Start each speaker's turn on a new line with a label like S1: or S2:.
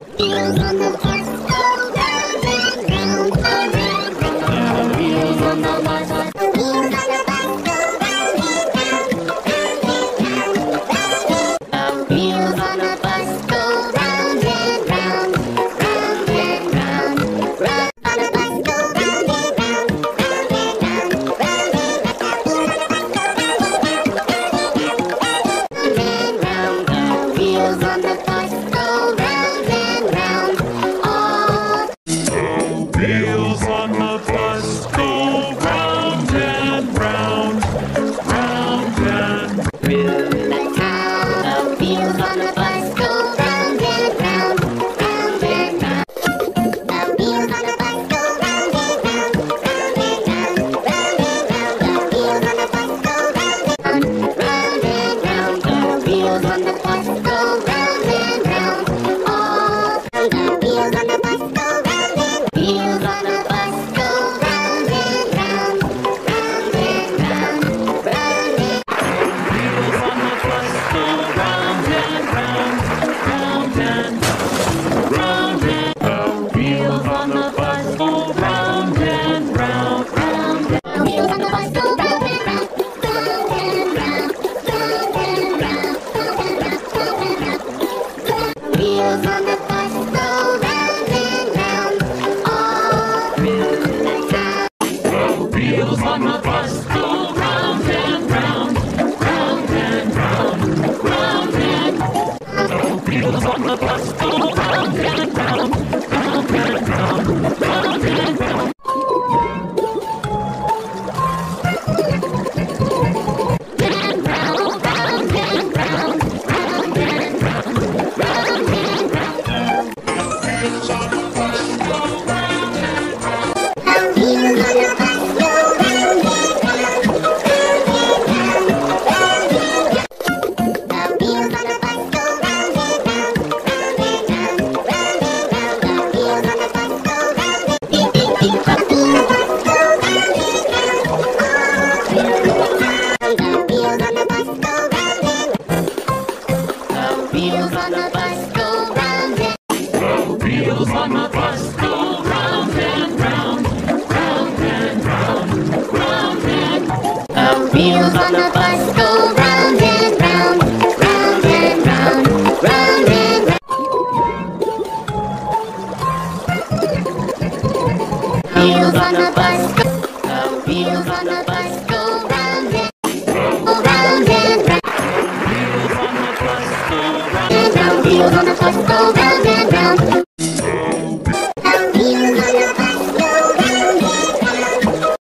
S1: Wheels on the bus go round and round, round and round. Wheels on the bus, the wheels on the bus go round and round, round and round, round and round. The wheels on the bus go round and round, round and round, round. On the bus go round and round, round and round, round and round. The wheels on the bus go round and round.
S2: Wheels on the bus go round and round, round and
S1: Through the town, the wheels on the bus go round and round, round and round. The wheels on the bus go round and round, round and round, round and round. The wheels on the bus go round and round, round and round. The wheels on the bus go round and round. All round. The wheels on the bus go round and wheels on the bus go round and round, round and round, round and
S2: wheels on the bus go round and round, round and round and the wheels on the bus go round and round, round and
S1: the wheels on the bus go round and round, round and round, round and round, round and round, round and round. The wheels on the bus go round and round, all through the town.
S2: the wheels on the bus go round and round, round and round, round and the wheels on the bus go round and round, round and round, round and round.
S1: And round, round and round, round and round, round and round. The wheels on the bus go round and round, round and wheels on the bus go round and round, round and round, round and round. Wheels on the bus